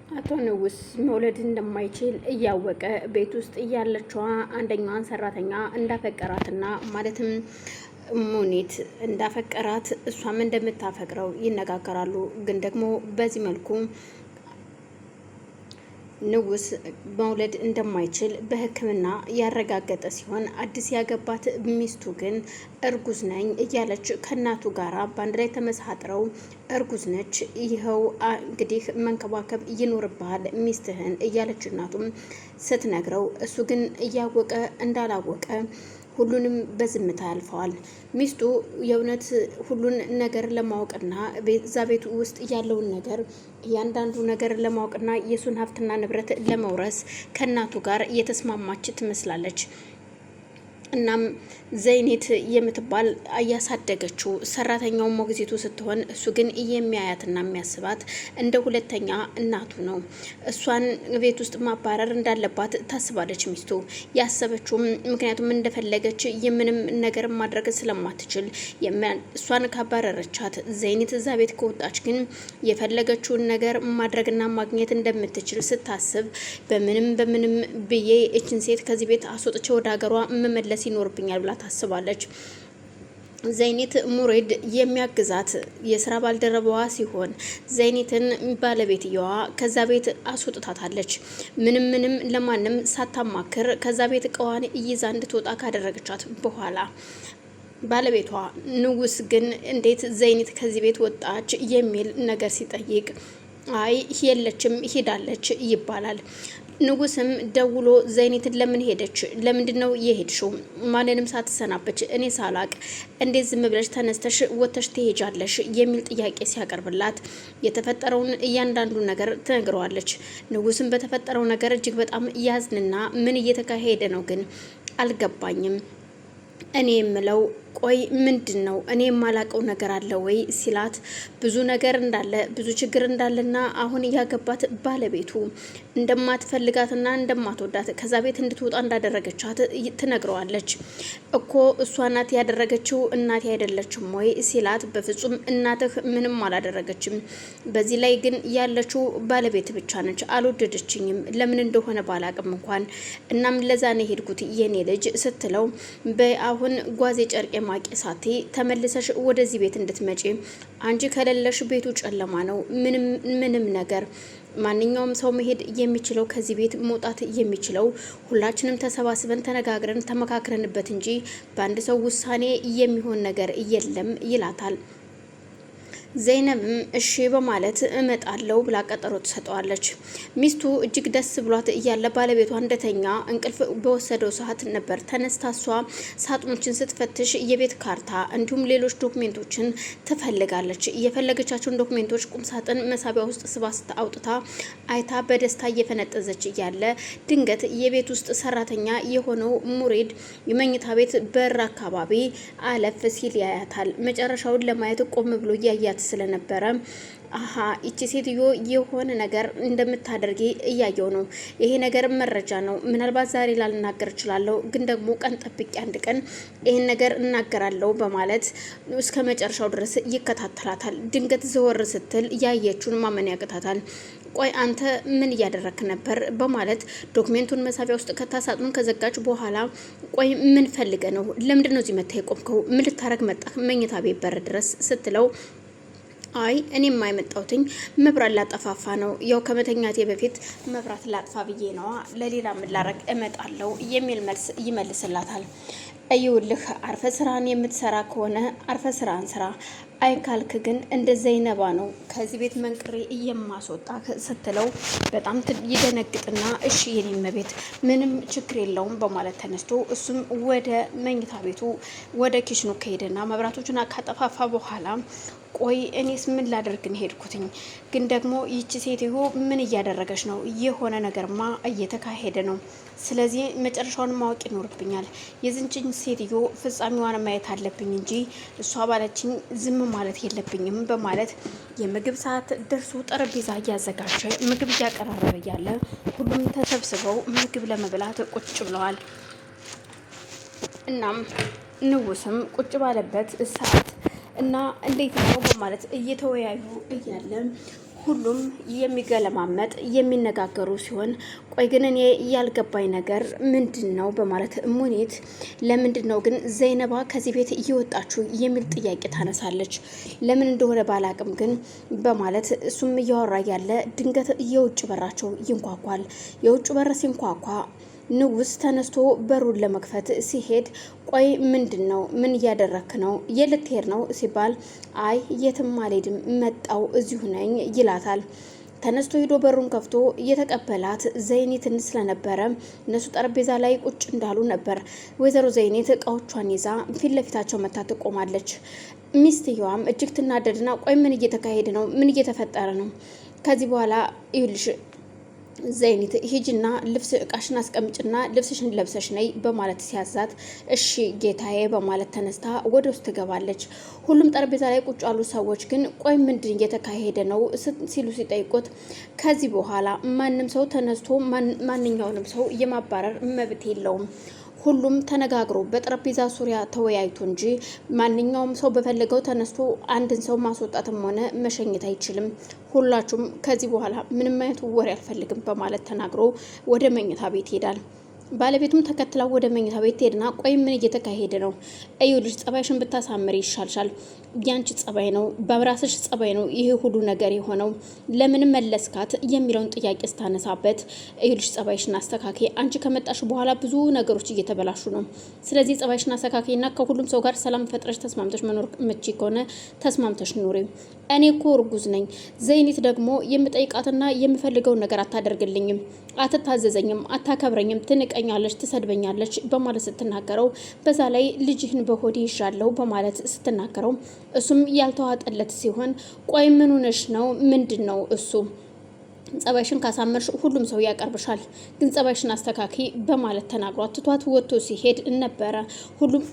አቶ ንጉስ መውለድ እንደማይችል እያወቀ ቤት ውስጥ እያለችዋ አንደኛዋን ሰራተኛ እንዳፈቀራትና ማለትም ሙኒት እንዳፈቀራት እሷም እንደምታፈቅረው ይነጋገራሉ። ግን ደግሞ በዚህ መልኩ ንጉስ መውለድ እንደማይችል በሕክምና ያረጋገጠ ሲሆን አዲስ ያገባት ሚስቱ ግን እርጉዝ ነኝ እያለች ከእናቱ ጋር በአንድ ላይ ተመሳጥረው እርጉዝ ነች፣ ይኸው እንግዲህ መንከባከብ ይኖርብሃል ሚስትህን እያለች እናቱም ስትነግረው እሱ ግን እያወቀ እንዳላወቀ ሁሉንም በዝምታ ያልፈዋል። ሚስቱ የእውነት ሁሉን ነገር ለማወቅና እዛ ቤት ውስጥ ያለውን ነገር እያንዳንዱ ነገር ለማወቅና የሱን ሀብትና ንብረት ለመውረስ ከእናቱ ጋር የተስማማች ትመስላለች። እናም ዘይኔት የምትባል እያሳደገችው ሰራተኛው ሞግዚቱ ስትሆን እሱ ግን የሚያያትና የሚያስባት እንደ ሁለተኛ እናቱ ነው። እሷን ቤት ውስጥ ማባረር እንዳለባት ታስባለች ሚስቱ ያሰበችውም። ምክንያቱም እንደፈለገች የምንም ነገር ማድረግ ስለማትችል እሷን ካባረረቻት ዘይኔት እዛ ቤት ከወጣች ግን የፈለገችውን ነገር ማድረግና ማግኘት እንደምትችል ስታስብ በምንም ብዬ እችን ሴት ከዚህ ቤት አስወጥቼ ወደ ሀገሯ መመለስ ይኖርብኛል ብላ ታስባለች። ዘይኔት ሙሬድ የሚያግዛት የስራ ባልደረባዋ ሲሆን ዘይኔትን ባለቤትየዋ ከዛ ቤት አስወጥታታለች። ምንም ለማንም ሳታማክር ከዛ ቤት እቃዋን ይዛ እንድትወጣ ካደረገቻት በኋላ ባለቤቷ ንጉስ ግን እንዴት ዘይኔት ከዚህ ቤት ወጣች የሚል ነገር ሲጠይቅ አይ የለችም ሄዳለች ይባላል። ንጉስም ደውሎ ዘይኔትን ለምን ሄደች? ለምንድነው የሄድሽው? ማንንም ሳትሰናበች እኔ ሳላቅ እንዴት ዝም ብለሽ ተነስተሽ ወተሽ ትሄጃለሽ? የሚል ጥያቄ ሲያቀርብላት የተፈጠረውን እያንዳንዱ ነገር ትነግረዋለች። ንጉስም በተፈጠረው ነገር እጅግ በጣም ያዝንና ምን እየተካሄደ ነው ግን አልገባኝም፣ እኔ የምለው ቆይ ምንድን ነው እኔ የማላቀው ነገር አለ ወይ ሲላት ብዙ ነገር እንዳለ ብዙ ችግር እንዳለና አሁን ያገባት ባለቤቱ እንደማትፈልጋትና እንደማትወዳት ከዛ ቤት እንድትወጣ እንዳደረገቻት ትነግረዋለች። እኮ እሷ ናት ያደረገችው እናቴ አይደለችም ወይ ሲላት በፍጹም እናትህ ምንም አላደረገችም፣ በዚህ ላይ ግን ያለችው ባለቤት ብቻ ነች፣ አልወደደችኝም ለምን እንደሆነ ባላቅም እንኳን እናም ለዛ ነው ሄድኩት የኔ ልጅ ስትለው በአሁን ጓዜ ጨርቄ ማቂ ሳቴ ተመልሰሽ ወደዚህ ቤት እንድትመጪ አንቺ ከሌለሽ ቤቱ ጨለማ ነው። ምንም ነገር ማንኛውም ሰው መሄድ የሚችለው ከዚህ ቤት መውጣት የሚችለው ሁላችንም ተሰባስበን ተነጋግረን ተመካክረንበት እንጂ በአንድ ሰው ውሳኔ የሚሆን ነገር የለም ይላታል። ዘይነብም እሺ በማለት እመጣለሁ ብላ ቀጠሮ ትሰጠዋለች። ሚስቱ እጅግ ደስ ብሏት እያለ ባለቤቷ እንደተኛ እንቅልፍ በወሰደው ሰዓት ነበር ተነስታ እሷ ሳጥኖችን ስትፈትሽ የቤት ካርታ እንዲሁም ሌሎች ዶክሜንቶችን ትፈልጋለች። የፈለገቻቸውን ዶክሜንቶች ቁም ሳጥን መሳቢያ ውስጥ ስባ አውጥታ አይታ በደስታ እየፈነጠዘች እያለ ድንገት የቤት ውስጥ ሰራተኛ የሆነው ሙሬድ የመኝታ ቤት በር አካባቢ አለፍ ሲል ያያታል። መጨረሻውን ለማየት ቆም ብሎ እያያት ስለነበረ አሃ እቺ ሴትዮ የሆነ ነገር እንደምታደርጊ እያየው ነው። ይሄ ነገር መረጃ ነው። ምናልባት ዛሬ ላልናገር እችላለሁ፣ ግን ደግሞ ቀን ጠብቄ አንድ ቀን ይሄን ነገር እናገራለሁ በማለት እስከ መጨረሻው ድረስ ይከታተላታል። ድንገት ዘወር ስትል ያየችውን ማመን ያቅታታል። ቆይ አንተ ምን እያደረክ ነበር? በማለት ዶክሜንቱን መሳቢያ ውስጥ ከታሳጥኑን ከዘጋች በኋላ ቆይ ምን ፈልገ ነው? ለምንድን ነው እዚህ መጥተህ የቆምከው? ምን ልታረግ መጣህ መኝታ ቤት በር ድረስ ስትለው አይ እኔ የማይመጣውትኝ መብራት ላጠፋፋ ነው። ያው ከመተኛቴ በፊት መብራት ላጥፋ ብዬ ነዋ። ለሌላ ምን ላረግ እመጣለሁ የሚል መልስ ይመልስላታል። እይውልህ አርፈ ስራን የምትሰራ ከሆነ አርፈ ስራን ስራ፣ አይ ካልክ ግን እንደ ዘይነባ ነው ከዚህ ቤት መንቅሬ እየማስወጣ ስትለው በጣም ይደነግጥና እሺ የኔ መቤት ምንም ችግር የለውም በማለት ተነስቶ እሱም ወደ መኝታ ቤቱ ወደ ኪችኑ ከሄደና መብራቶቹን ካጠፋፋ በኋላ ቆይ እኔስ ምን ላደርግ ነው ሄድኩትኝ? ግን ደግሞ ይቺ ሴትዮ ምን እያደረገች ነው? የሆነ ነገርማ እየተካሄደ ነው። ስለዚህ መጨረሻውን ማወቅ ይኖርብኛል። የዝንጅኝ ሴትዮ ፍጻሜዋን ማየት አለብኝ እንጂ እሷ ባለችኝ ዝም ማለት የለብኝም በማለት የምግብ ሰዓት ደርሶ ጠረጴዛ እያዘጋጀ ምግብ እያቀራረበ እያለ ሁሉም ተሰብስበው ምግብ ለመብላት ቁጭ ብለዋል። እናም ንጉስም ቁጭ ባለበት ሰዓት እና እንዴት ነው በማለት እየተወያዩ እያለ ሁሉም የሚገለማመጥ የሚነጋገሩ ሲሆን ቆይ ግን እኔ ያልገባኝ ነገር ምንድን ነው በማለት ሙኒት ለምንድን ነው ግን ዘይነባ ከዚህ ቤት እየወጣችሁ የሚል ጥያቄ ታነሳለች። ለምን እንደሆነ ባላቅም ግን በማለት እሱም እያወራ ያለ ድንገት የውጭ በራቸው ይንኳኳል። የውጭ በር ሲንኳኳ ንጉስ ተነስቶ በሩን ለመክፈት ሲሄድ ቆይ ምንድን ነው? ምን እያደረክ ነው? የልትሄድ ነው ሲባል አይ የትም አልሄድም መጣው እዚሁ ነኝ ይላታል። ተነስቶ ሄዶ በሩን ከፍቶ የተቀበላት ዘይኔትን ስለነበረ እነሱ ጠረጴዛ ላይ ቁጭ እንዳሉ ነበር። ወይዘሮ ዘይኔት እቃዎቿን ይዛ ፊት ለፊታቸው መታ ትቆማለች። ሚስትየዋም እጅግ ትናደድና ቆይ ምን እየተካሄደ ነው? ምን እየተፈጠረ ነው? ከዚህ በኋላ ይልሽ ዘይኒት ሂጂና ልብስ እቃሽን አስቀምጭና ልብስሽን ለብሰሽ ነይ በማለት ሲያዛት እሺ ጌታዬ በማለት ተነስታ ወደ ውስጥ ትገባለች። ሁሉም ጠረጴዛ ላይ ቁጭ ያሉ ሰዎች ግን ቆይ ምንድን እየተካሄደ ነው ሲሉ ሲጠይቁት ከዚህ በኋላ ማንም ሰው ተነስቶ ማንኛውንም ሰው የማባረር መብት የለውም። ሁሉም ተነጋግሮ በጠረጴዛ ዙሪያ ተወያይቶ እንጂ ማንኛውም ሰው በፈለገው ተነስቶ አንድን ሰው ማስወጣትም ሆነ መሸኘት አይችልም። ሁላችሁም ከዚህ በኋላ ምንም አይነት ወሬ አልፈልግም በማለት ተናግሮ ወደ መኝታ ቤት ይሄዳል። ባለቤቱም ተከትላው ወደ መኝታ ቤት ሄድና ቆይ ምን እየተካሄደ ነው? ልጅ ጸባይሽን ብታሳምሪ ይሻልሻል። ያንቺ ጸባይ ነው በራስሽ ጸባይ ነው ይሄ ሁሉ ነገር የሆነው ለምን መለስካት የሚለውን ጥያቄ ስታነሳበት ልጅ ጸባይሽን አስተካኪ፣ አንቺ ከመጣሽ በኋላ ብዙ ነገሮች እየተበላሹ ነው። ስለዚህ ጸባይሽን አስተካኪና ከሁሉም ሰው ጋር ሰላም ፈጥረሽ ተስማምተሽ መኖር ምቺ ከሆነ ተስማምተሽ ኑሪ። እኔ እኮ እርጉዝ ነኝ። ዘይኒት ደግሞ የምጠይቃትና የምፈልገውን ነገር አታደርግልኝም፣ አትታዘዘኝም፣ አታከብረኝም፣ ትንቀኛለች፣ ትሰድበኛለች በማለት ስትናገረው በዛ ላይ ልጅህን በሆዴ ይሻለው በማለት ስትናገረው እሱም ያልተዋጠለት ሲሆን ቆይ ምን ሆነሽ ነው? ምንድን ነው እሱ? ጸባይሽን ካሳመርሽ ሁሉም ሰው ያቀርብሻል፣ ግን ጸባይሽን አስተካኪ በማለት ተናግሯት ትቷት ወጥቶ ሲሄድ ነበረ። ሁሉም